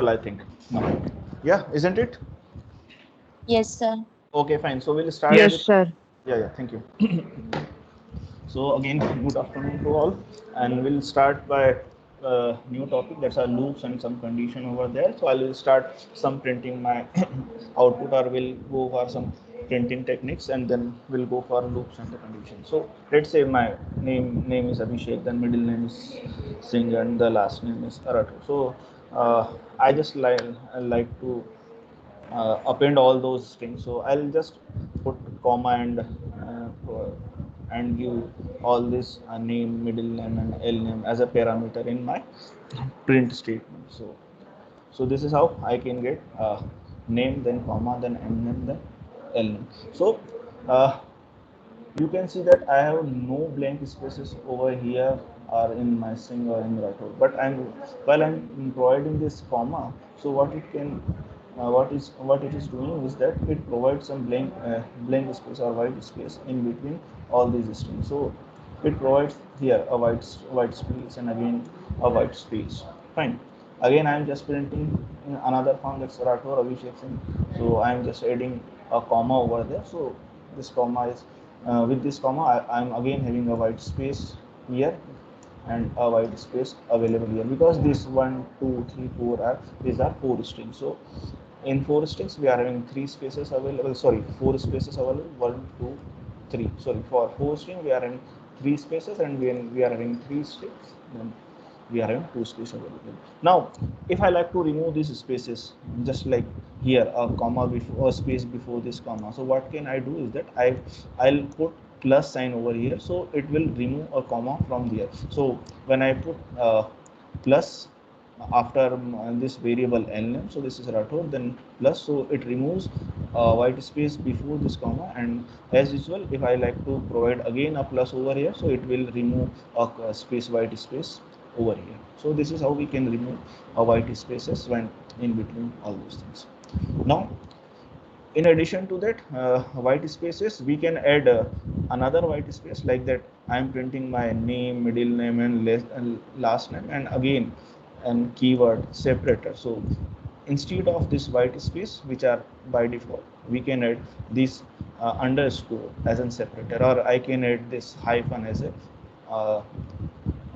I think. No. Yeah, isn't it? Yes, sir. Okay, fine. So we'll start Yes, with. sir. Yeah, yeah. Thank you. So again, good afternoon to all, and we'll start by new topic. That's our loops and some condition over there. So I will start some printing my output, or will go for some printing techniques, and then we'll go for loops and the condition. So let's say my name is Abhishek, then middle name is Singh, and the last name is Arato. So I just like to append all those strings. So I'll just put comma and give all this name, middle name, and L name as a parameter in my print statement. So this is how I can get name, then comma, then N name, then L name. So uh, you can see that I have no blank spaces over here or in my string or in Rato. But while I'm providing this comma, so what it is doing is that it provides some blank space or white space in between all these strings. So it provides here a white space and again a white space. Fine. Again, I am just printing in another form, that's Rato or Abhishek Singh. So I am just adding a comma over there. So this comma is with this comma I'm again having a white space here and a white space available here, because this 1 2 3 4 are these are four strings. So in four strings we are having three spaces available, sorry, four spaces available, 1 2 3, sorry, for four string we are in three spaces, and when we are having three strings, then we are having two spaces available. Now if I like to remove these spaces, just like here a comma before, a space before this comma, so what can I do is that I'll put plus sign over here, so it will remove a comma from there. So when I put plus after this variable name, so this is Rathod, then plus, so it removes white space before this comma, and as usual if I like to provide again a plus over here, so it will remove a space, white space over here. So this is how we can remove white spaces when in between all those things. Now in addition to that white spaces, we can add another white space like that. I am printing my name, middle name, and last name, and again and keyword separator. So instead of this white space which are by default, we can add this underscore as a separator, or I can add this hyphen as uh,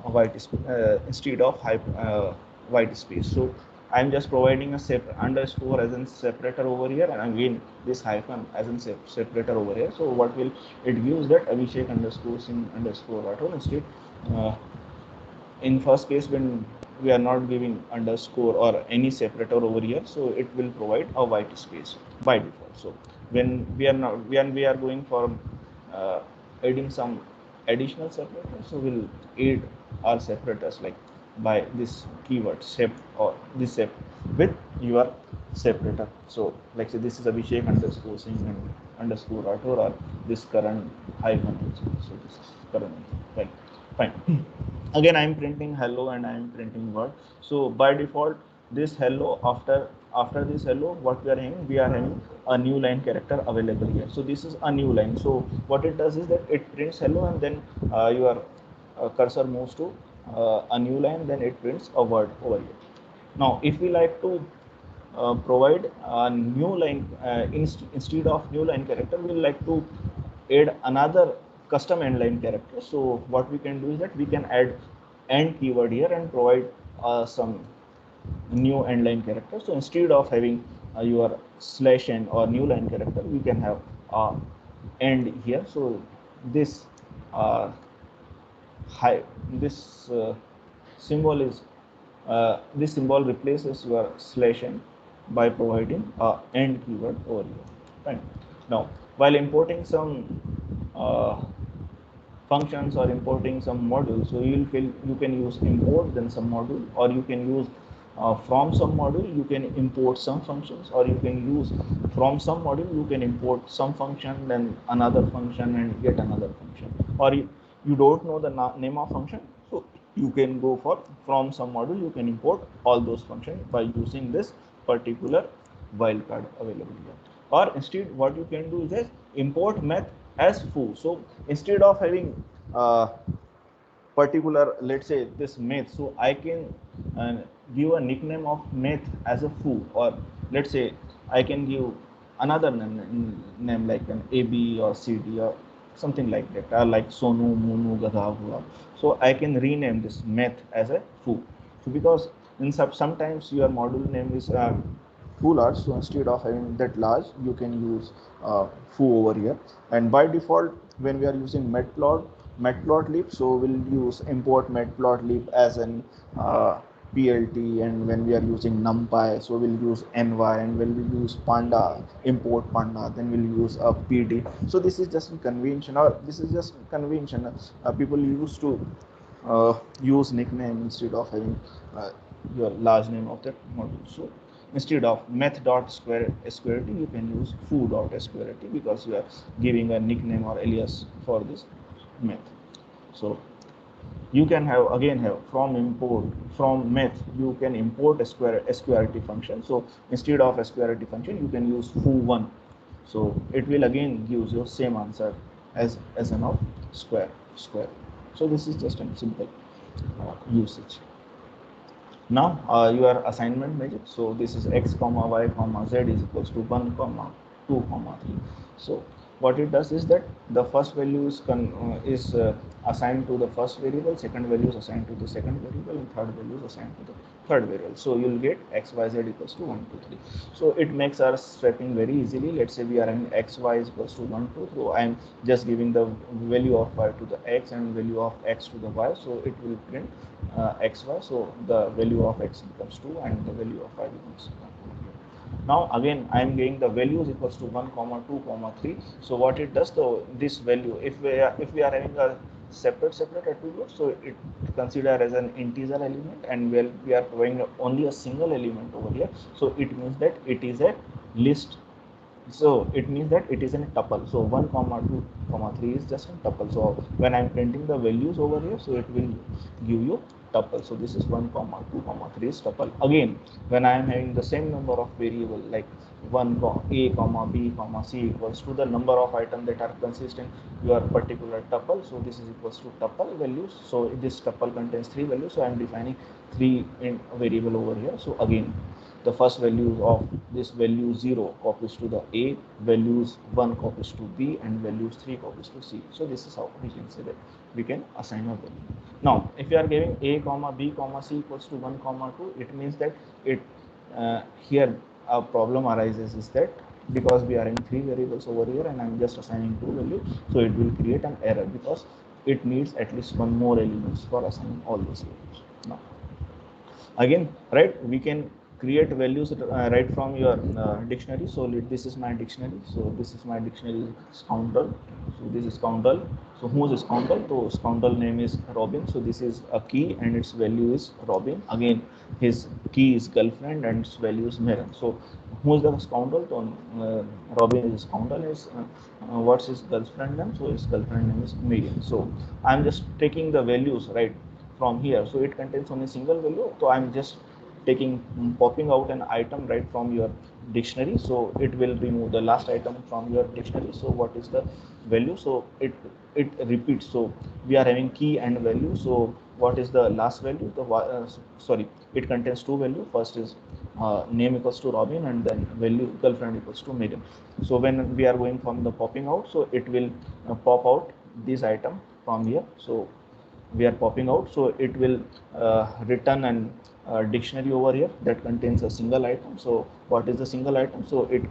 a instead of white space. So I'm just providing a underscore as a separator over here, and again this hyphen as a separator over here. So what will it gives that Abhishek underscore Singh underscore Rathod instead. Uh, in first case, when we are not giving underscore or any separator over here, so it will provide a white space by default. So when we are not when we are going for uh, adding some additional separator, so we'll add our separators like by this keyword sep or this sep with your separator. So like say this is Abhishek underscore Singh and underscore Rathod, or this current hyphen. So this is current. Right. Fine. Again I'm printing hello and I'm printing word. So by default this hello, after this hello, what we are having a new line character available here. So this is a new line. So what it does is that it prints hello, and then your cursor moves to a new line, then it prints a word over here. Now if we like to provide a new line instead of new line character, we like to add another custom end line character. So what we can do is that we can add end keyword here and provide some new end line character. So instead of having your slash n or new line character, we can have end here. So this uh, high this symbol is this symbol replaces your slash n by providing a end keyword over here. Right. Now while importing some uh, functions or importing some module, so you can use import then some module, or you can use from some module you can import some functions, or you can use from some module you can import some function, then another function, and get another function. Or you don't know the name of function, so you can go for from some module you can import all those functions by using this particular wildcard available here. Or instead what you can do is import math as foo. So instead of having uh, particular, let's say this math, so I can uh, give a nickname of math as a foo, or let's say I can give another name like an AB or CD or something like that, like Sonu, Munu, Gadha Hua. So I can rename this math as a foo. So because in sometimes your module name is too large, so instead of having that large, you can use foo over here. And by default, when we are using matplotlib, so we'll use import matplotlib as an PLT, and when we are using numpy, so we'll use ny, and when we use panda, import panda, then we'll use a pd. So this is just a convention, or this is just convention. People used to use nickname instead of having uh, your large name of that module. So instead of math.sqrt, you can use foo.sqrt, because you are giving a nickname or alias for this math. So you can have again have from math, you can import a sqrt function. So instead of sqrt function, you can use foo1. So it will again gives you same answer as an of square. So this is just a simple usage. Now your assignment magic. So this is x comma y comma z is equals to 1 comma 2 comma 3. So what it does is that the first value is assigned to the first variable, second value is assigned to the second variable, and third value is assigned to the third variable. So you'll get x y z equals to 1 2 3. So it makes our swapping very easily. Let's say we are in x y is equals to 1 2. So I am just giving the value of y to the x and value of x to the y. So it will print xy. So the value of x becomes 2 and the value of y becomes 1. Now again I am getting the values equals to 1 comma 2 comma 3. So what it does, though, this value, if we are having a separate attribute, so it consider as an integer element, and well, we are providing only a single element over here, so it means that it is a list. So it means that it is in a tuple. So 1 comma 2 comma 3 is just a tuple. So when I'm printing the values over here, so it will give you tuple. So this is 1 comma 2 comma 3 is tuple. Again, when I am having the same number of variable like 1 a comma b comma c equals to the number of items that are consistent your particular tuple. So this is equals to tuple values. So this tuple contains 3 values. So I am defining 3 in variable over here. So again, the first values of this value 0 copies to the a, values 1 copies to b, and values 3 copies to c. So this is how we can say that we can assign a value. Now if you are giving a comma b comma c equals to 1 comma 2, it means that it here a problem arises is that because we are in 3 variables over here and I'm just assigning 2 values, so it will create an error because it needs at least one more elements for assigning all these values. Now again, right, we can create values right from your dictionary. So this is my dictionary. So this is my dictionary scoundrel. So this is scoundrel. So who is scoundrel? So scoundrel name is Robin. So this is a key and its value is Robin. Again, his key is girlfriend and its value is Maren. So who is the scoundrel? So Robin is scoundrel. Is what's his girlfriend name? So his girlfriend name is Miriam. So I'm just taking the values right from here. So it contains only single value. So I'm just taking popping out an item right from your dictionary. So it will remove the last item from your dictionary. So what is the value? So it repeats. So we are having key and value. So what is the last value? Sorry, it contains two value. First is name equals to Robin, and then value girlfriend equals to Megan. So when we are going from the popping out, so it will pop out this item from here. So we are popping out, so it will return an dictionary over here that contains a single item. So what is the single item? So it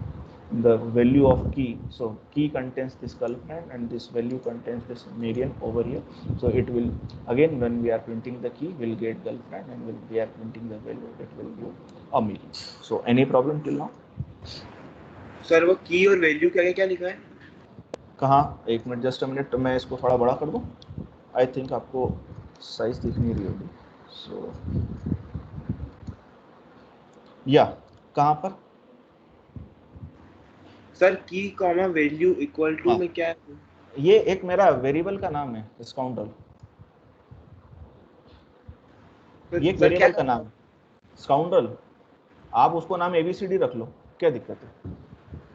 the value of key. So key contains this girlfriend and this value contains this Marian over here. So it will again, when we are printing the key, we'll get girlfriend, and when we are printing the value, it will give a Marian. So any problem till now? Sir वो की और value क्या लिखा है? कहाँ? एक minute, just a minute, मैं इसको थोड़ा बड़ा कर दूं. आई थिंक आपको साइज दिख नहीं रही होगी. सो या कहाँ पर? सर की कॉमा वैल्यू इक्वल टू में क्या है? ये एक मेरा वेरिएबल का नाम है, स्काउंडल. ये एक वेरिएबल का नाम है स्काउंडल. आप उसको नाम एबीसीडी रख लो, क्या दिक्कत है?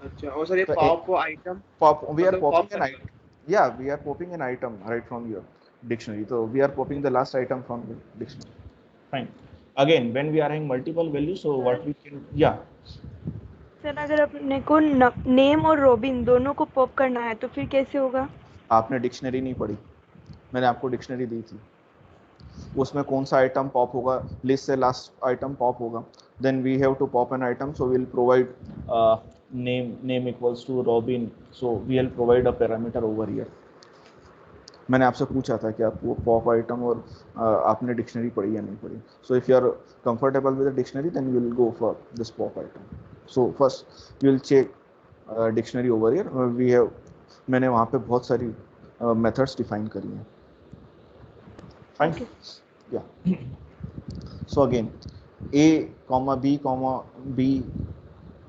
अच्छा, और सर ये pop item, pop, we are popping an item. या we are popping an item right from your dictionary. So we are copying the last item from the dictionary. Fine. Again, when we are having multiple values, so what we can, yeah, sir अगर अपने को name और robin दोनों को pop करना है तो फिर कैसे होगा? आपने डिक्शनरी नहीं पढ़ी, मैंने आपको डिक्शनरी दी थी, उसमें कौन सा आइटम पॉप होगा, लिस्ट से लास्ट आइटम पॉप होगा, then we have to pop an item, so will provide name equals to Robin, so we will provide a parameter over here. मैंने आपसे पूछा था कि आप वो पॉप आइटम और आपने डिक्शनरी पढ़ी या नहीं पढ़ी. So if you are comfortable with the dictionary then you will go for this pop item. So first you will check dictionary over here. We have, मैंने वहाँ पे बहुत सारी मेथड्स डिफाइन करी हैं. फाइन. या so again a comma b comma b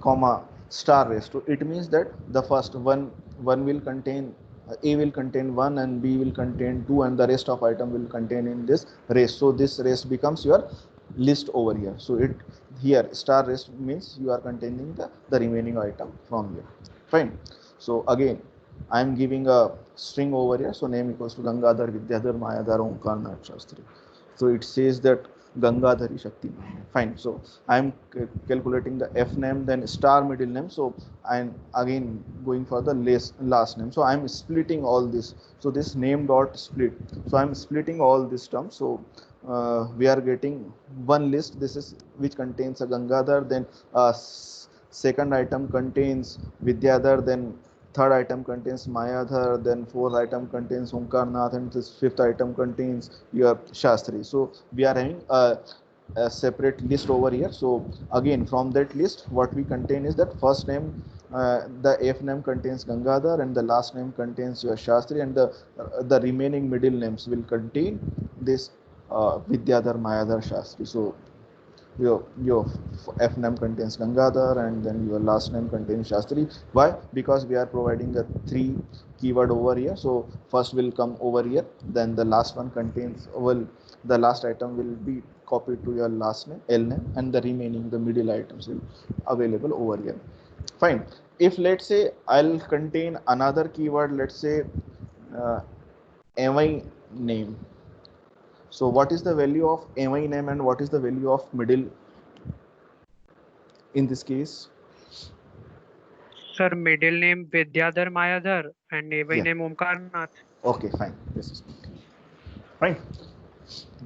comma star raised to, it means that the first one will contain, a will contain 1 and b will contain 2 and the rest of item will contain in this race. So this race becomes your list over here. So it here star race means you are containing the remaining item from here. Fine. So again I am giving a string over here. So name equals to Gangadhar, Vidyadhar, Mayadhar, Omkarnath Shastri. So it says that Gangadhari Shakti. Fine. So I am calculating the F name, then star middle name. So I am again going for the last name. So I am splitting all this. So this name dot split. So I am splitting all this term. So we are getting one list. This is which contains a Gangadhar. Then second item contains Vidyadhar. Then third item contains Mayadhar, then fourth item contains Omkarnath, and this fifth item contains your Shastri. So we are having a separate list over here. So again from that list what we contain is that first name, the F name contains Gangadhar and the last name contains your Shastri, and the remaining middle names will contain this Vidyadhar, Mayadhar, Shastri. So your F name contains Gangadhar and then your last name contains Shastri. Why? Because we are providing the 3 keyword over here. So first will come over here, then the last one contains, well, the last item will be copied to your last name, L name, and the remaining, the middle items will available over here. Fine. If let's say I'll contain another keyword, let's say MI name. So what is the value of MI name and what is the value of middle in this case? Sir, middle name Vidyadhar Mayadhar and AY Yeah. name Omkarnath. Okay, fine. This is fine.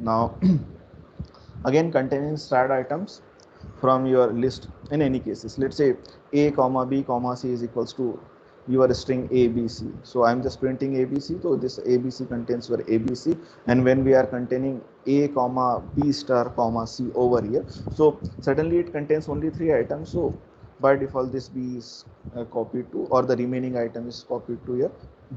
Now again containing starred items from your list in any cases. Let's say a comma b comma c is equals to your string abc. So I'm just printing abc. So this abc contains your abc, and when we are containing a comma b star comma c over here, so suddenly it contains only 3 items. So by default this b is copied to, or the remaining item is copied to your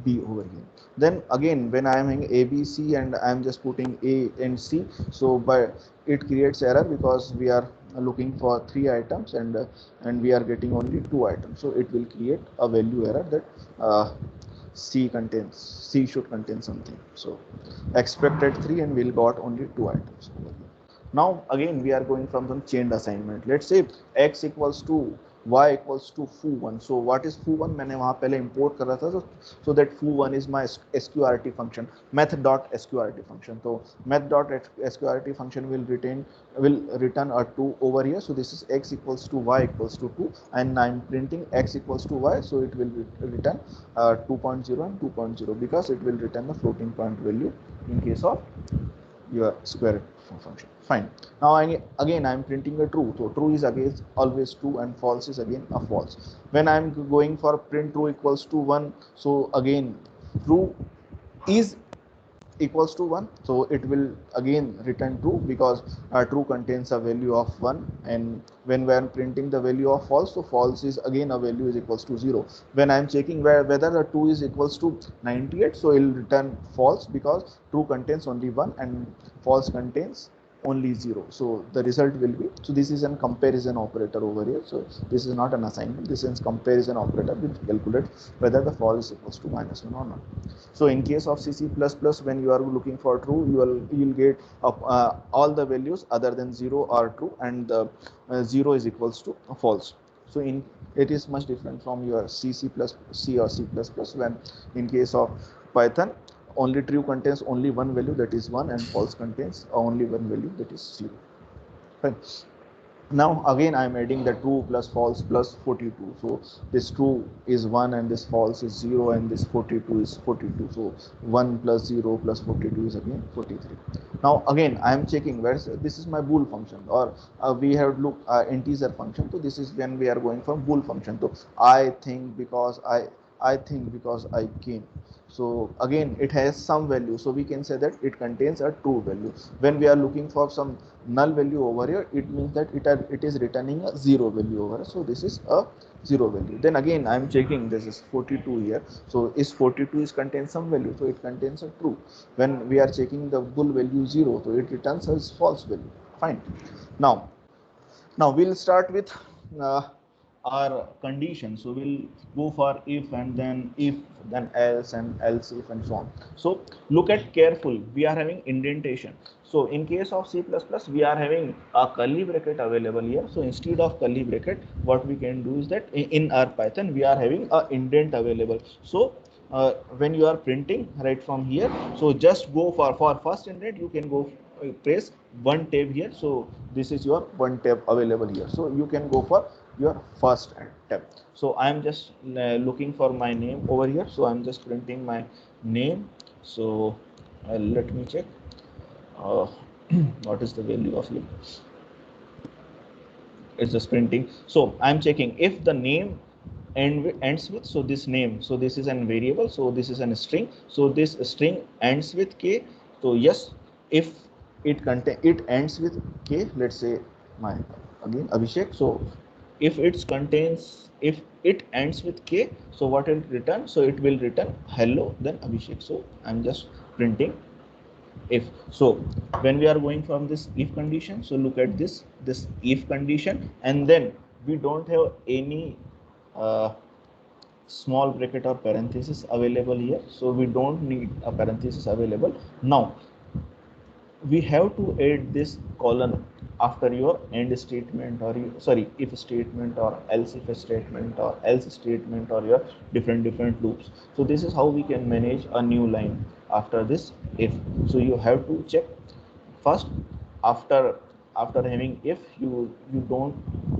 b over here. Then again when I am having abc and I am just putting a and c, so by it creates error because we are looking for 3 items and we are getting only 2 items. So it will create a value error that c should contain something. So expected 3 and we'll got only 2 items over here. Now again we are going from some chained assignment. Let's say x equals to y equals to foo1. So what is foo1? मैंने वहाँ पहले import कर रहा था. So that foo1 is my sqrt function, math.sqrt function. So math.sqrt function will return a 2 over here. So this is x equals to y equals to 2, and I'm printing x equals to y. So it will return 2.0 and 2.0 because it will return the floating point value in case of your square function. Fine. Now again I am printing a true. So true is again always true and false is again a false. When I am going for print true equals to 1, so again true is equals to 1, so it will again return true because true contains a value of 1, and when we are printing the value of false, so false is again a value is equals to 0. When I am checking whether the 2 is equals to 98, so it will return false because true contains only 1 and false contains only 0. So the result will be, so this is a comparison operator over here. So this is not an assignment, this is comparison operator which calculates whether the false is equals to -1 or not. So in case of CC++, when you are looking for true, you'll get all the values other than 0 are true, and 0 is equals to false. So it is much different from your C or C++, when in case of Python only true contains only one value, that is 1, and false contains only one value, that is 0. Fine. Now again I am adding the true plus false plus 42. So this true is 1 and this false is 0 and this 42 is 42. So 1 plus 0 plus 42 is again 43. Now again I am checking where this is my bool function, or we have look integer function. So this is when we are going from bool function. So I think because I think because I came. So again it has some value, so we can say that it contains a true value. When we are looking for some null value over here, it means that it is returning a 0 value over here. So this is a 0 value. Then again I am checking, this is 42 here. So is 42 is contains some value, so it contains a true. When we are checking the bool value 0, so it returns as false value. Fine. Now we'll start with our condition. So we'll go for if, and then if, then else, and else if, and so on. So look at careful, we are having indentation. So in case of C++, we are having a curly bracket available here. So instead of curly bracket, what we can do is that in our Python we are having a indent available. So when you are printing right from here, so just go for first indent, you can go press one tab here. So this is your one tab available here. So you can go for your first tab. So I am just looking for my name over here. So I'm just printing my name. So let me check what is the value of it. It's just printing. So I'm checking if the name ends with, so this name, so this is an variable, so this is a string, so this string ends with k. So yes, if it ends with k, let's say my again Abhishek. So if it ends with k, so what it return? So it will return hello then Abhishek. So I'm just printing if. So when we are going from this if condition, so look at this if condition, and then we don't have any small bracket or parenthesis available here, so we don't need a parenthesis available. Now we have to add this colon after your end statement, or if statement, or else if statement, or else statement, or your different loops. So this is how we can manage a new line after this if. So you have to check first, after having if, you don't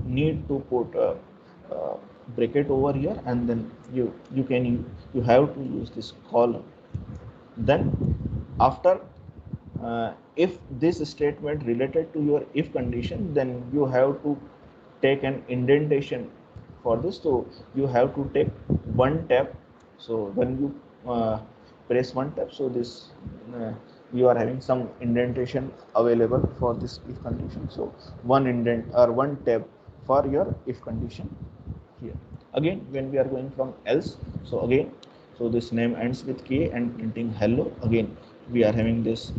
need to put a bracket over here, and then you have to use this colon. Then after if this statement related to your if condition, then you have to take an indentation for this. So you have to take one tab. So when you press one tab, so this you are having some indentation available for this if condition. So one indent or one tab for your if condition here. Again when we are going from else, so again, so this name ends with k and printing hello. Again we are having this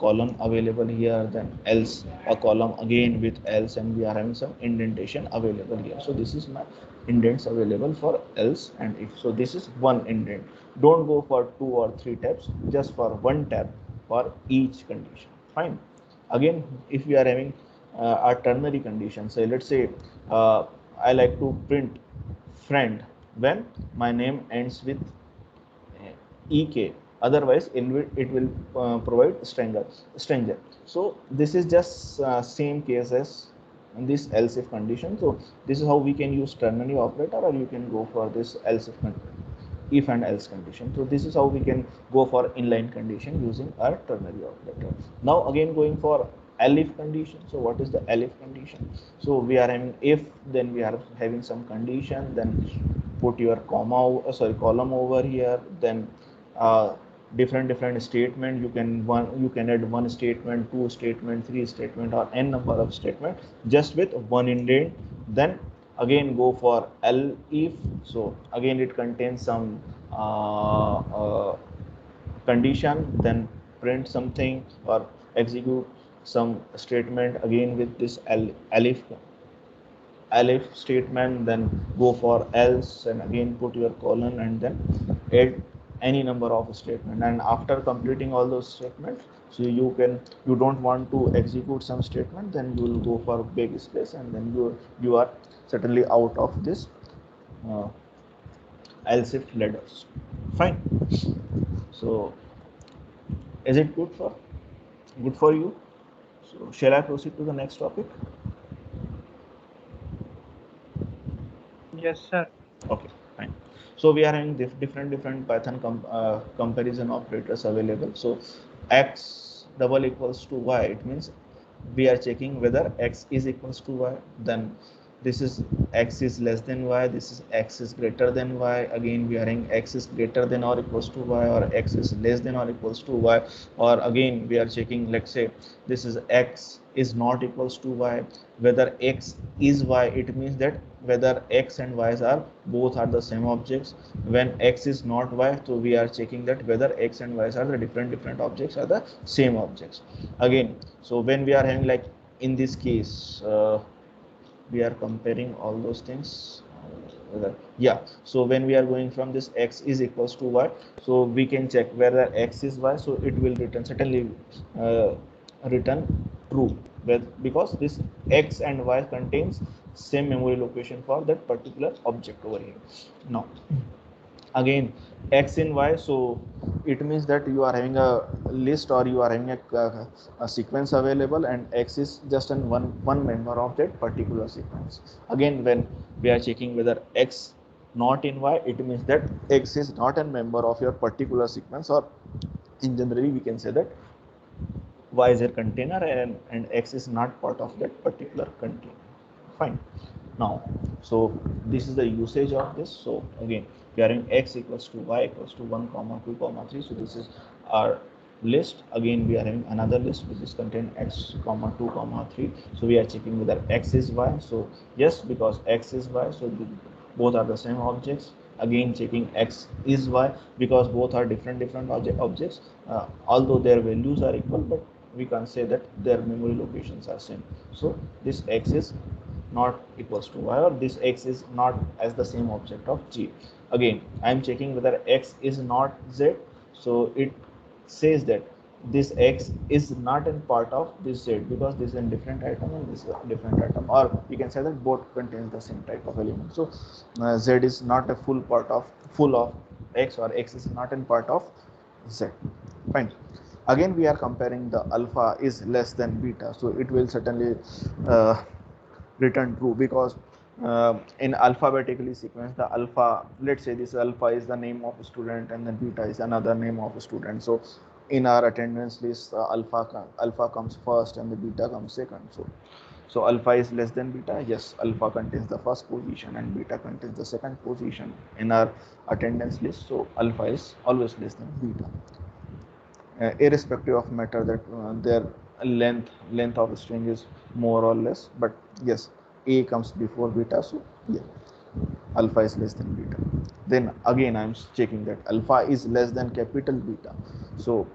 column available here, then else a column again with else, and we are having some indentation available here. So this is my indents available for else and if. So this is one indent. Don't go for 2 or 3 tabs, just for one tab for each condition. Fine. Again if we are having a ternary condition, say let's say I like to print friend when my name ends with ek, otherwise it will provide stranger. So this is just same case as in this else if condition. So this is how we can use ternary operator, or you can go for this else if and else condition. So this is how we can go for inline condition using our ternary operator. Now again going for elif condition. So what is the elif condition? So we are having if, then we are having some condition, then put your column over here, then different statement. You can add one statement, two statement, three statement, or n number of statement just with one indent. Then again go for elif. So again it contains some condition, then print something or execute some statement again with this elif statement, then go for else, and again put your colon, and then add any number of statement. And after completing all those statements, so you don't want to execute some statement, then you will go for big space, and then you are certainly out of this else if ladders. Fine. So Is it good for you? So shall I proceed to the next topic? Yes, sir. Okay, fine. So we are having different Python comparison operators available. So x double equals to y, it means we are checking whether x is equals to y. Then this is x is less than y, this is x is greater than y. Again we are having x is greater than or equals to y, or x is less than or equals to y. Or again we are checking, let's say this is x is not equals to y, whether x is y, it means that whether x and y are both are the same objects. When x is not y, so we are checking that whether x and y are the different objects are the same objects. Again, so when we are having, like in this case, we are comparing all those things, whether, yeah, so when we are going from this x is equals to y, so we can check whether x is y, so it will return certainly return true, because this x and y contains same memory location for that particular object over here. Now again x in y, so it means that you are having a list, or you are having a sequence available, and x is just an one member of that particular sequence. Again when we are checking whether x not in y, it means that x is not a member of your particular sequence, or in generally we can say that y is a container, and x is not part of that particular container. Fine. Now, so this is the usage of this. So again, we are in x equals to y equals to 1 comma 2 comma 3. So this is our list. Again we are having another list which is contain x comma 2 comma 3. So we are checking whether x is y. So yes, because x is y, so both are the same objects. Again checking x is y, because both are different objects, although their values are equal, but we can say that their memory locations are same. So this x is not equals to y, or this x is not as the same object of g. Again I am checking whether x is not z, so it says that this x is not in part of this z, because this is a different item and this is a different item, or we can say that both contains the same type of element. So z is not a full of x, or x is not in part of z. Fine. Again we are comparing the alpha is less than beta, so it will certainly return true, because in alphabetically sequence, the alpha, let's say this alpha is the name of a student and then beta is another name of a student. So in our attendance list, alpha comes first and the beta comes second. So alpha is less than beta, yes, alpha contains the first position and beta contains the second position in our attendance list. So alpha is always less than beta, irrespective of matter that their length of the string is more or less, but yes, a comes before beta, so yeah, alpha is less than beta. Then again I'm checking that alpha is less than capital beta. So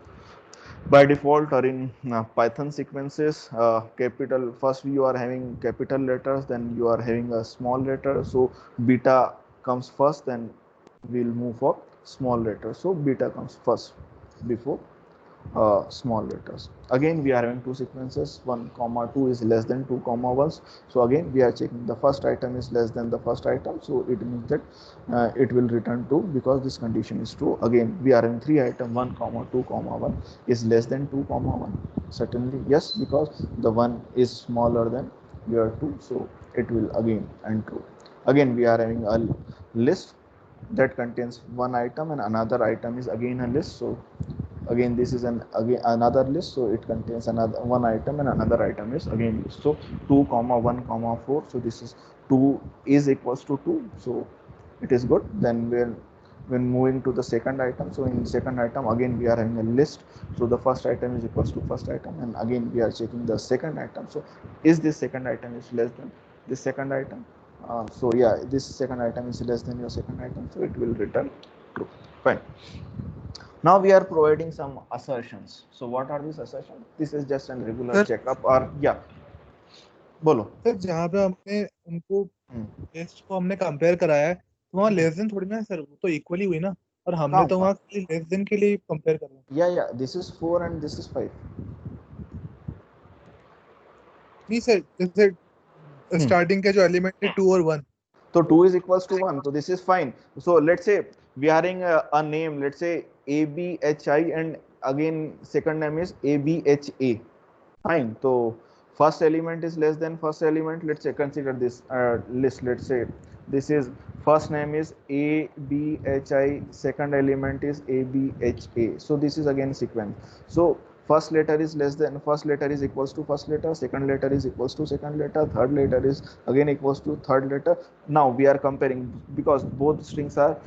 by default, or in Python sequences, capital first you are having capital letters, then you are having a small letter, so beta comes first, then we'll move for small letter, so beta comes first before small letters. Again we are having two sequences, 1 comma 2 is less than 2 comma 1, so again we are checking the first item is less than the first item, so it means that it will return 2, because this condition is true. Again we are having three item, 1 comma 2 comma 1 is less than 2 comma 1, certainly yes, because the 1 is smaller than your 2, so it will again and true. Again we are having a list that contains one item and another item is again a list, so again this is again another list, so it contains another one item and another item is again list. So 2 comma 1 comma 4, so this is 2 is equals to 2, so it is good. Then when moving to the second item, so in second item again we are having a list, so the first item is equals to first item, and again we are checking the second item, so is this second item is less than this second item, so yeah, this second item is less than your second item, so it will return true. Fine. Now we are providing some assertions. So what are these assertions? This is just a regular sir checkup, or yeah, बोलो. Sir जहाँ पे हमने उनको हम्म. Test को हमने compare कराया है तो वहाँ लेस देन थोड़ी ना है सर, वो तो इक्वली हुई ना, और हमने कहाँ तो वहाँ लेस देन के लिए कंपेयर कर रहे हैं. Yeah, this is 4 and this is 5. नहीं सर, जैसे स्टार्टिंग के जो एलिमेंट है 2 और 1. So 2 is equals to 1. So this is fine. So let's say we are having a name, let's say ABHI and again second name is ABHA. Fine. So first element is less than first element. Let's say consider this list. Let's say this is first name is ABHI, second element is ABHA. So this is again sequence. So first letter is less than first letter is equals to first letter, second letter is equals to second letter, third letter is again equals to third letter. Now we are comparing because both strings are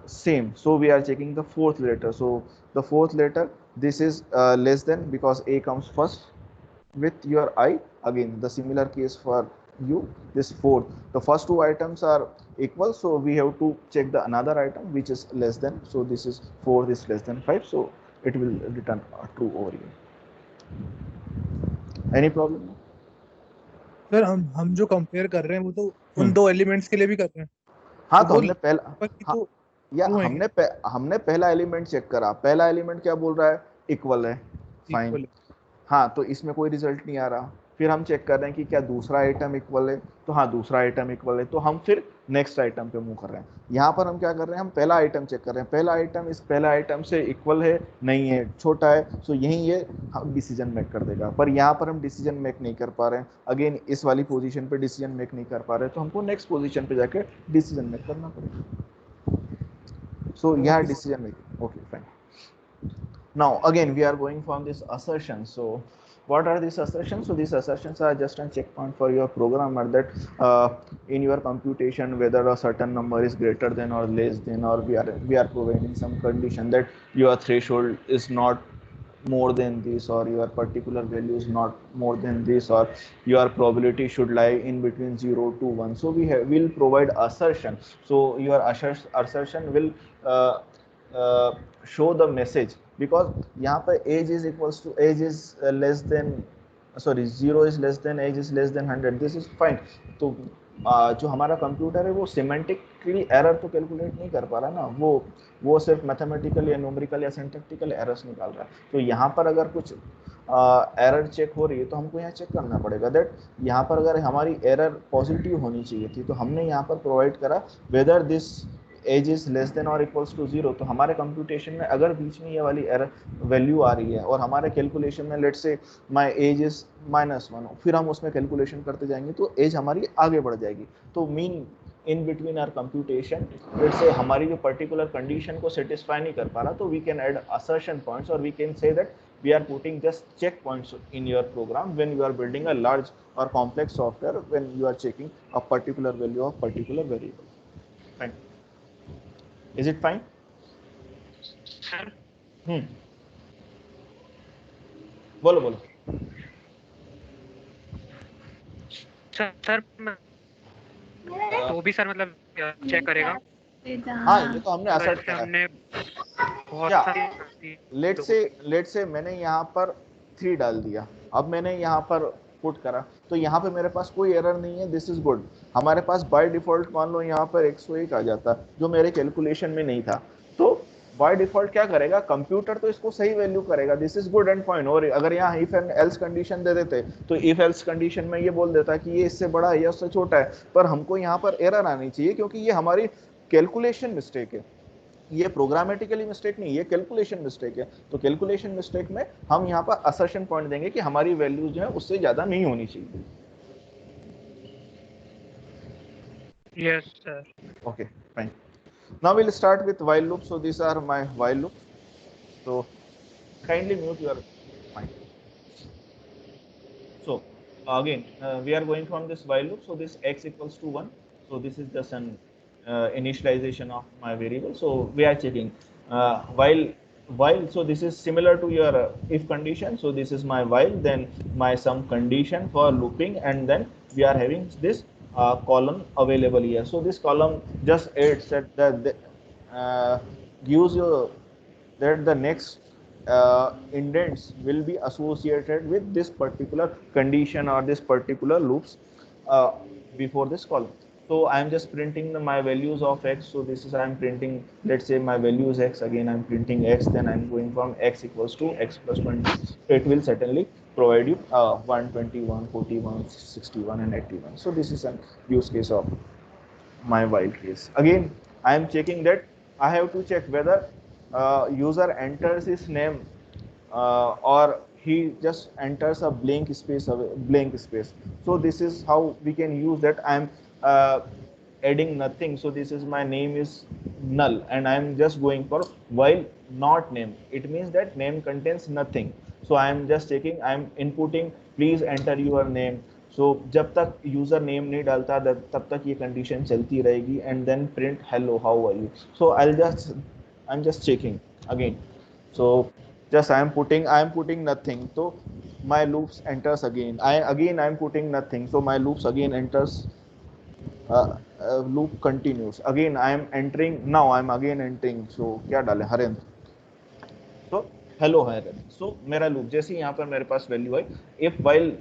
same, so we are checking the fourth letter. So the fourth letter, this is less than because A comes first with your I. Again the similar case for you, this fourth, the first two items are equal, so we have to check the another item which is less than. So this is 4 is less than 5, so it will return true over here. Any problem? Sir हम जो compare कर रहे हैं वो तो उन हम्म। दो elements के लिए भी कर रहे हैं। हाँ, तो तो वो हमने पहला ऊपर की हाँ, तो या true है हमने पहला एलिमेंट चेक करा। पहला एलिमेंट क्या बोल रहा है? इक्वल है। फाइन। equal है। हाँ, तो इसमें कोई रिजल्ट नहीं आ रहा। फिर हम चेक कर रहे हैं कि क्या दूसरा आइटम इक्वल है, तो हाँ दूसरा आइटम इक्वल है, तो हम फिर नेक्स्ट आइटम पे मूव कर रहे हैं। यहाँ पर हम क्या कर रहे हैं, हम पहला आइटम चेक कर रहे हैं। पहला आइटम इस पहला आइटम से इक्वल है, नहीं है, छोटा है, सो यहीं ये हम डिसीजन मेक कर देगा। पर यहाँ पर हम डिसीजन मेक नहीं कर पा रहे हैं। अगेन इस वाली पोजीशन पे डिसीजन मेक नहीं कर पा रहे, तो हमको नेक्स्ट पोजीशन पे जाके डिसीजन मेक करना पड़ेगा। सो यहाँ decision making. Okay fine. Now again we are going from this assertion. So what are these assertions? So these assertions are just a checkpoint for your programmer that in your computation whether a certain number is greater than or less than, or we are providing some condition that your threshold is not more than this, or your particular value is not more than this, or your probability should lie in between 0 to 1. So will provide assertion. So your assertion will show the message, because यहाँ पर age is equals to age is less than, sorry 0 is less than age is less than 100. this is fine. तो जो हमारा computer है वो semantically error तो calculate नहीं कर पा रहा ना, वो सिर्फ मैथमेटिकल या न्यूमेरिकल या सिंटैक्टिकल एरर्स निकाल रहा है। तो यहाँ पर अगर कुछ एरर चेक हो रही है तो हमको यहाँ चेक करना पड़ेगा दैट यहाँ पर अगर हमारी एरर पॉजिटिव होनी चाहिए थी, तो हमने यहाँ पर प्रोवाइड करा whether this age is less than और इक्वल्स टू 0। तो हमारे कंप्यूटेशन में अगर बीच में ये वाली एरर वैल्यू आ रही है और हमारे कैलकुलेशन में let's say my age is -1, फिर हम उसमें कैलकुलेशन करते जाएंगे तो एज हमारी आगे बढ़ जाएगी। तो mean in between our computation let's say हमारी जो पर्टिकुलर कंडीशन को सेटिस्फाई नहीं कर पा रहा, तो we can add assertion points और we can say that we are putting just check points in your program when you are building a large or complex software, when you are checking a particular value of particular variable. Fine. Is it fine? बोलो sir तो भी sir मतलब check करेगा। हाँ, ये तो हमने assert करा। हमने बहुत क्या? सारी लेट से मैंने यहाँ पर 3 डाल दिया, अब मैंने यहाँ पर पुट करा, तो यहाँ पे मेरे पास कोई एरर नहीं है, दिस इज गुड। हमारे पास बाय डिफॉल्ट मान लो यहाँ पर 101 आ जाता जो मेरे कैलकुलेशन में नहीं था, तो बाय डिफॉल्ट क्या करेगा कंप्यूटर, तो इसको सही वैल्यू करेगा, this is good and fine. और अगर यहाँ इफ एंड एल्स कंडीशन दे देते तो इफ एल्स कंडीशन में ये बोल देता कि ये इससे बड़ा है या उससे छोटा है, पर हमको यहाँ पर एरर आनी चाहिए क्योंकि ये हमारी कैलकुलेशन मिस्टेक है, ये प्रोग्रामेटिकली मिस्टेक नहीं, ये कैलकुलेशन मिस्टेक है। तो कैलकुलेशन मिस्टेक में हम यहाँ पर असर्शन पॉइंट देंगे कि हमारी वैल्यू जो है उससे ज्यादा नहीं होनी चाहिए। Yes sir. Okay, fine. Now we'll start with while loop. So these are my while loop. So kindly mute your mic. So again we are going from this while loop. So this x equals to 1. So this is just an initialization of my variable. So we are checking while. So this is similar to your if condition. So this is my while, then my some condition for looping, and then we are having this column available here. So this column just adds that gives you that the next indents will be associated with this particular condition or this particular loops before this column. So I am just printing my values of x. So this is I am printing, let's say my value is x, again I am printing x, then I am going from x equals to x plus 20. It will certainly provide you 121, 41, 61 and 81. So this is an use case of my while case. Again I am checking that I have to check whether user enters his name or he just enters a blank space. So this is how we can use that. I'm uh, adding nothing, so this is my name is null and I'm just going for while not name, it means that name contains nothing. So I'm just checking, I'm inputting please enter your name. So जब तक user name नहीं डालता तब तक ये condition चलती रहेगी and then print hello how are you. So I'm just checking again. So just I am putting nothing, so my loops enters again. I'm putting nothing, so my loops again enters. Loop continues again. I am entering, now I am again entering. So क्या डालें Harendra. So hello Harendra. So मेरा loop जैसे यहाँ पर मेरे पास value है if while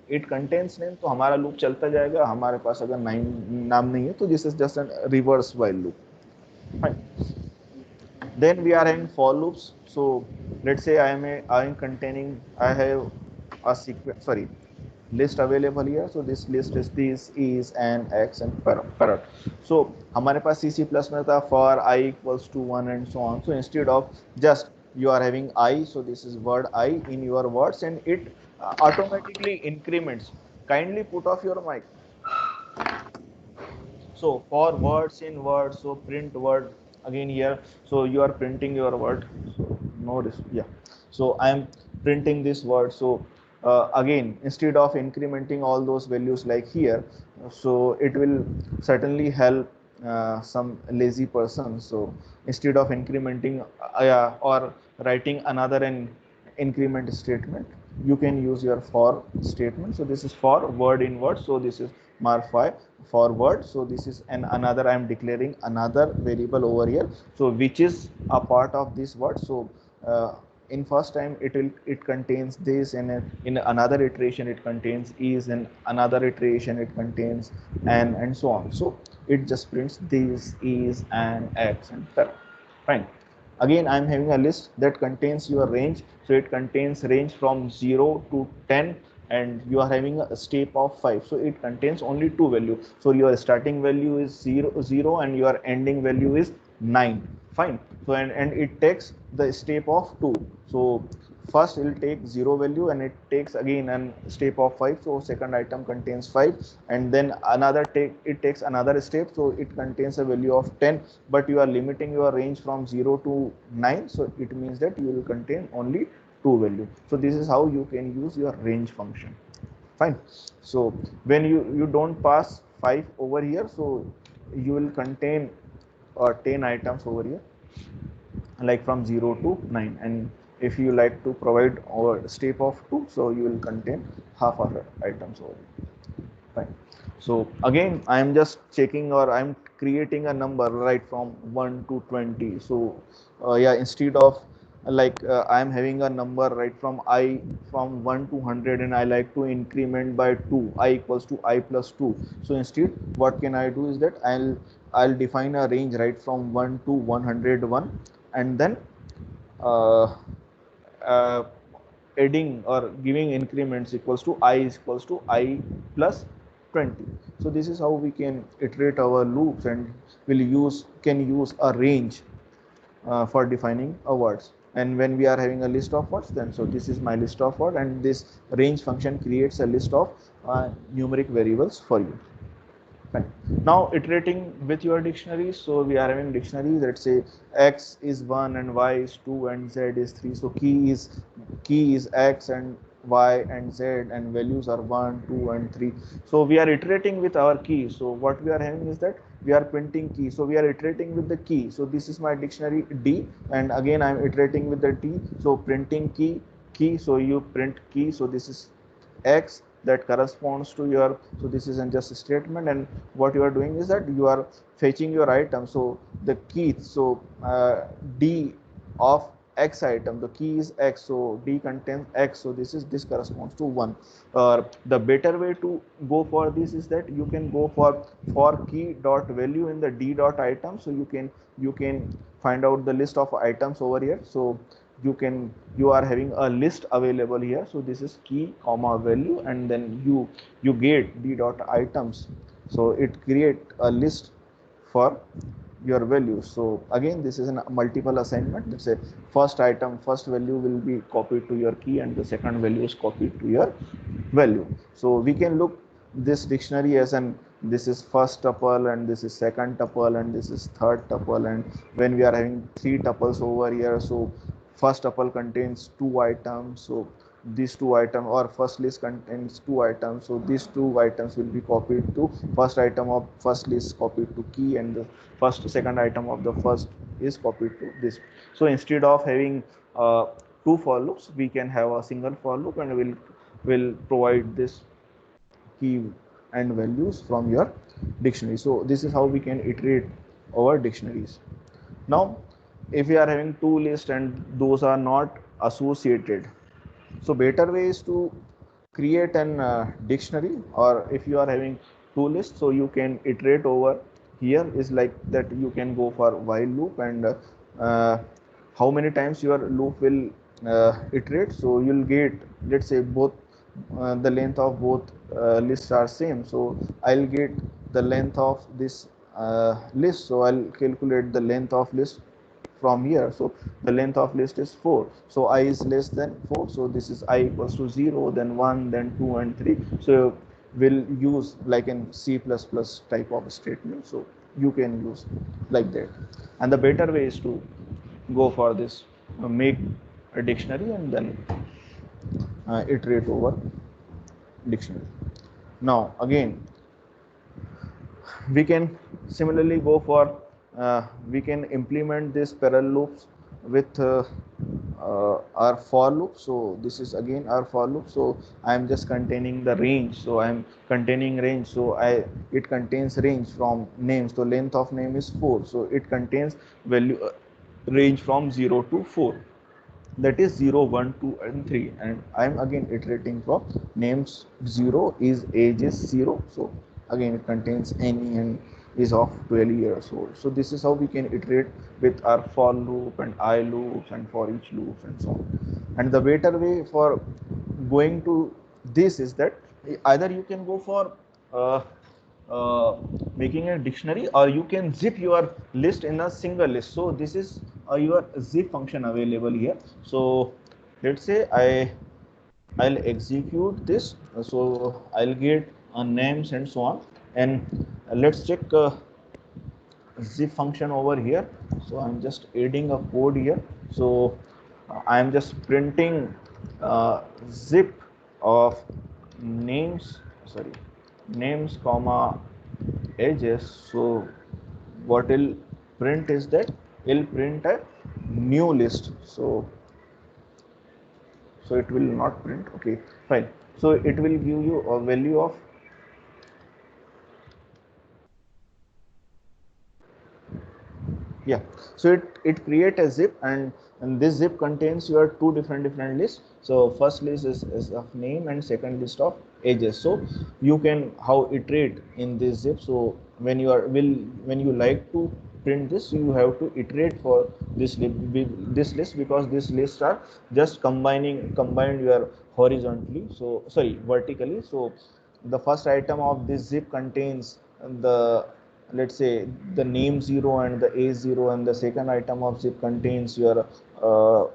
it contains name, तो हमारा लूप चलता जाएगा. हमारे पास अगर नाम नहीं है तो this is just a reverse while loop. Fine. Then we are having for loops. So let's say I am containing, I have a sequence, sorry, list available here. So this list is this is and x and parrot. So हमारे पास C++ में था for I equals to 1 and so on. So instead of just you are having I, so this is word I in your words and it automatically increments. Kindly put off your mic. So for words in words, so print word again here. So you are printing your word. So no risk. Yeah. So I am printing this word. So again, instead of incrementing all those values like here, so it will certainly help some lazy person. So instead of incrementing or writing another increment statement, you can use your for statement. So this is for word in word. So this is marfy forward. So this is another, I am declaring another variable over here, so which is a part of this word. So in first time it contains this, and in another iteration it contains is, and another iteration it contains and so on. So it just prints this is and x and that. Fine. Again, I am having a list that contains your range. So it contains range from 0 to 10, and you are having a step of 5. So it contains only two values. So your starting value is 0 and your ending value is 9. Fine. So and it takes the step of 2. So first it will take 0 value and it takes again an step of 5. So second item contains 5, and then it takes another step. So it contains a value of 10, but you are limiting your range from 0 to 9. So it means that you will contain only two value. So this is how you can use your range function. Fine. So when you don't pass 5 over here, so you will contain 10 items over here, like from 0 to 9, and if you like to provide or step of 2, so you will contain half of items over here. Fine. So again, I am just checking, or I am creating a number right from 1 to 20. So yeah, instead of like I am having a number right from I from 1 to 100, and I like to increment by 2, I equals to I plus 2. So instead what can I do is that I'll define a range right from 1 to 101, and then uh, uh, adding or giving increments equals to I is equals to I plus 20. So this is how we can iterate our loops, and can use a range for defining a words. And when we are having a list of words, then so this is my list of words, and this range function creates a list of numeric variables for you. Fine. Now iterating with your dictionary. So we are having dictionary. Let's say x is 1 and y is 2 and z is 3. So key is x and y and z, and values are 1, 2 and 3. So we are iterating with our key. So what we are having is that we are printing key. So we are iterating with the key. So this is my dictionary D, and again I am iterating with the T. So printing key. So you print key. So this is x that corresponds to your, so this is just a statement, and what you are doing is that you are fetching your item. So the key, so D of x item, the key is x, so D contains x, so this corresponds to 1. The better way to go for this is that you can go for key dot value in the D dot item. So you can find out the list of items over here. So you are having a list available here. So this is key comma value, and then you get D dot items. So it create a list for your values. So again, this is a multiple assignment. Let's say first item, first value will be copied to your key, and the second value is copied to your value. So we can look this dictionary as an, this is first tuple and this is second tuple and this is third tuple, and when we are having three tuples over here, so first tuple contains two items, so these two items, or first list contains two items, so these two items will be copied to first item of first list copied to key, and the first second item of the first is copied to this. So instead of having two for loops, we can have a single for loop, and will provide this key and values from your dictionary. So this is how we can iterate over dictionaries. Now if we are having two lists and those are not associated, so better way is to create an dictionary, or if you are having two lists, so you can iterate over here is like that. You can go for while loop, and how many times your loop will iterate, so you'll get, let's say both the length of both lists are same, so I'll get the length of this list, so I'll calculate the length of list from here. So the length of list is 4, so I is less than 4, so this is I equals to 0, then 1, then 2 and 3. So we'll use like in C++ type of statement, so you can use like that. And the better way is to go for this, make a dictionary and then iterate over dictionary. Now again, we can similarly go for we can implement this parallel loops with our for loop. So this is again our for loop, so I am just containing the range, so I am containing range, so it contains range from names, so length of name is 4, so it contains value range from 0 to 4, that is 0, 1, 2 and 3, and I am again iterating from names 0 is age is 0, so again it contains any and is of 12 years old. So this is how we can iterate with our for loop and I loops and for each loops and so on. And the better way for going to this is that either you can go for uh, making a dictionary, or you can zip your list in a single list. So this is your zip function available here. So let's say I'll execute this, so I'll get names and so on, and let's check zip function over here. So I'm just adding a code here, so I'm just printing zip of names, sorry, names comma ages. So what will print is that it'll print a new list, so it will not print, okay fine, so it will give you a value of yeah. So it create a zip, and this zip contains your two different lists. So first list is of name and second list of ages. So you can how iterate in this zip. So when you when you like to print this, you have to iterate for this list, because this lists are just combined your horizontally, so sorry vertically. So the first item of this zip contains the, let's say, the name 0 and the age 0, and the second item of zip contains your uh,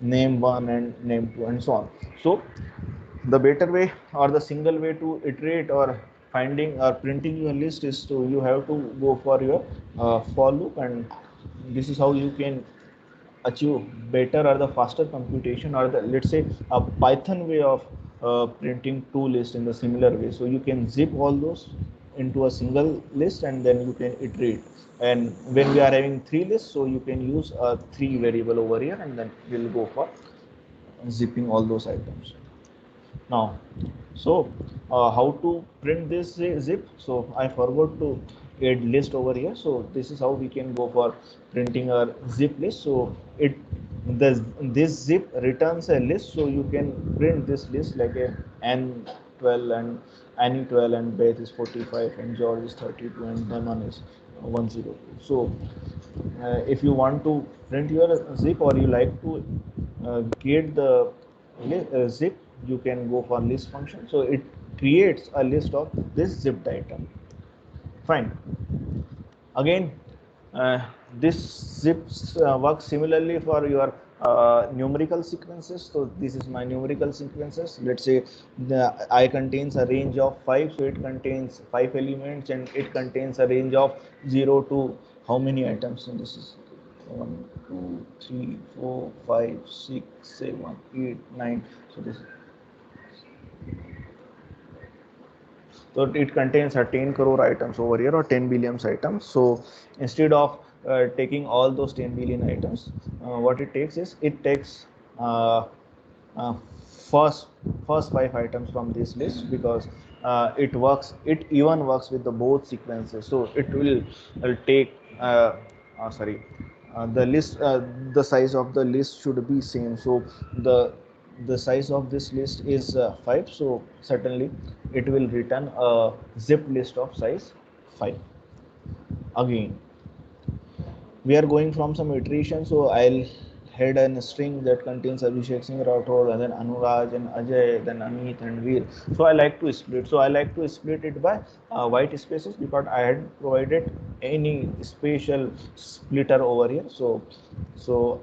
name 1 and name 2 and so on. So the better way or the single way to iterate or finding or printing your list is to you have to go for your for loop, and this is how you can achieve better or the faster computation, or the, let's say, a Python way of printing two lists in the similar way. So you can zip all those into a single list, and then you can iterate. And when we are having three lists, so you can use a three variable over here, and then we'll go for zipping all those items. Now, so how to print this zip? So I forgot to add list over here. So this is how we can go for printing our zip list. So this zip returns a list. So you can print this list like a N12 and Annie 12 and Beth is 45 and George is 32 and Demon is 102. So if you want to print your zip, or you like to get the zip, you can go for list function. So it creates a list of this zipped item. Fine. Again, this zips works similarly for your numerical sequences. So this is my numerical sequences. Let's say the I contains a range of 5, so it contains 5 elements, and it contains a range of 0 to how many items? So this is 1, 2, 3, 4, 5, 6, 7, 8, 9. So this, so it contains a 10 crore items over here, or 10 billion items. So instead of taking all those 10 billion items, what it takes is it takes uh, uh, first first 5 items from this list, because it even works with the both sequences. So it will take the list, the size of the list should be same. So the size of this list is 5, so certainly it will return a zip list of size 5. Again, we are going from some iteration, so I'll head a string that contains Abhishek Singh Rathore, and then Anuraj and Ajay, then Amit and Veer. So I like to split. So I like to split it by white spaces, because I had provided any special splitter over here. So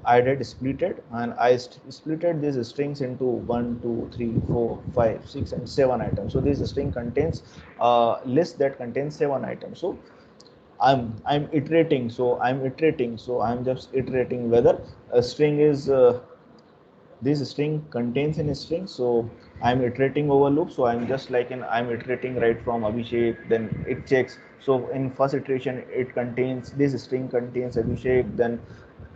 I did split it, and I splitted these strings into 1, 2, 3, 4, 5, 6, and 7 items. So this string contains a list that contains 7 items. So I'm iterating. So I'm just iterating whether a string is this string contains any string. So I'm iterating over loop. So I'm just like I'm iterating right from Abhishek, then it checks. So in first iteration it contains this string contains Abhishek, then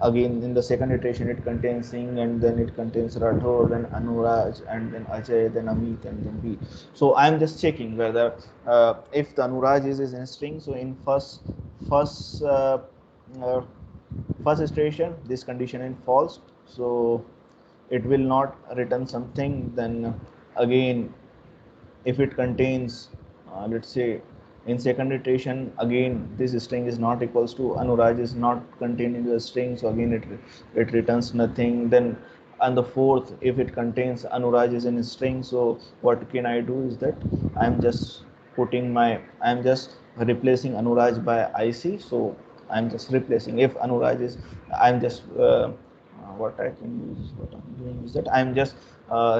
again in the second iteration it contains Singh, and then it contains Rathore, then Anuraj, and then Ajay, then Amit, and then B. So I'm just checking whether if the Anuraj is in string, so in first uh, first iteration this condition is false, so it will not return something. Then again, if it contains let's say in second iteration, again this string is not equals to Anuraj is not contained in the string, so again it returns nothing. Then on the fourth, if it contains Anuraj is in a string, so what can I do is that I'm just replacing Anuraj by IC. So I'm just replacing, if Anuraj is, I'm just what I can use, what I'm doing is that I'm just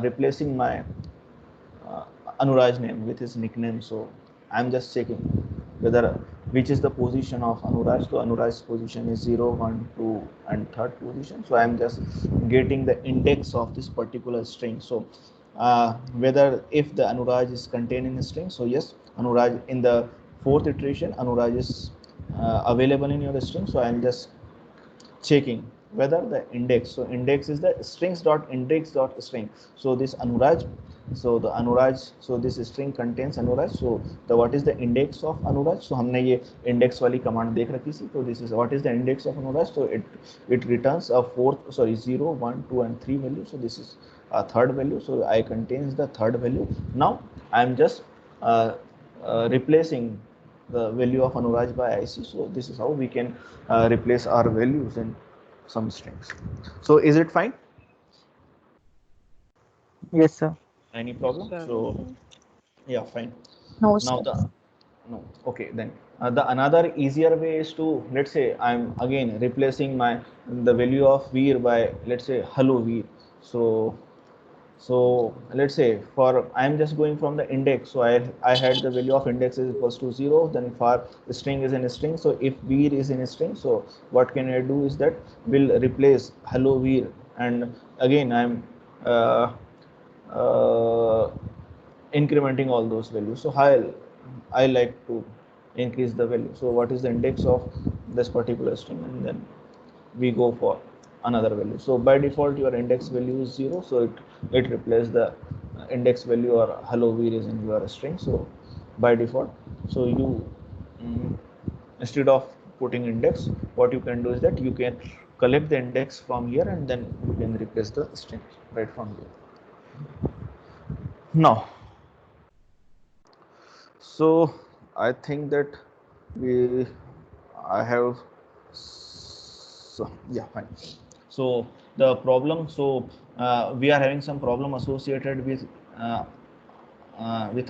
replacing my uh, Anuraj name with his nickname. So I'm just checking whether which is the position of Anuraj. So Anuraj's position is 0, 1, 2, and third position. So I'm just getting the index of this particular string. So whether if the Anuraj is contained in a string, so yes, Anuraj in the fourth iteration, Anuraj is available in your string. So I'm just checking whether the index, so index is the strings dot index dot string. So this Anuraj, so the Anuraj, so this string contains Anuraj. So the what is the index of Anuraj? So हमने ये index वाली command देख रखी थी. So this is what is the index of Anuraj. So it returns a fourth, sorry, 0, 1, 2, and 3 value. So this is a third value. So I contains the third value. Now I'm just replacing the value of Anuraj by IC. So this is how we can replace our values in some strings. So is it fine? Yes, sir. Any problem? Sir. So yeah, fine. No, Now sir. no, okay, then the another easier way is to, let's say I'm again replacing the value of Veer by, let's say, hello Veer. So let's say for I'm just going from the index. So I had the value of index is equals to 0. Then for the string is in a string. So if Veer is in a string, so what can I do is that we'll replace hello Veer, and again I'm uh, uh, incrementing all those values. So I like to increase the value. So what is the index of this particular string, and then we go for another value. So by default your index value is 0, so it replaces the index value, or hello Veer is in your string. So by default, so you instead of putting index, what you can do is that you can collect the index from here, and then you can replace the string right from here. Now, so I think that we I have, so yeah, fine. So the problem, so we are having some problem associated with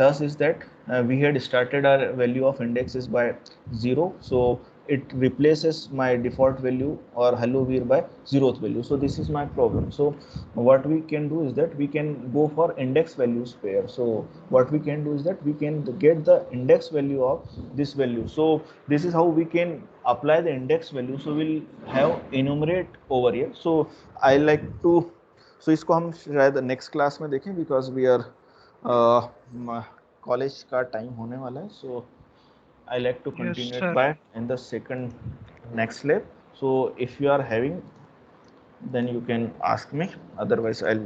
us is that we had started our value of indexes by 0. So it replaces my default value or hello vir by 0th value. So this is my problem. So what we can do is that we can go for index values pair. So what we can do is that we can get the index value of this value. So this is how we can apply the index value. So we'll have enumerate over here. So I like to, so इसको हम शायद next class में देखें because we are college का time होने वाला है. सो I like to continue it sir. by in the second next lab. So if you are having, then you can ask me. Otherwise, I'll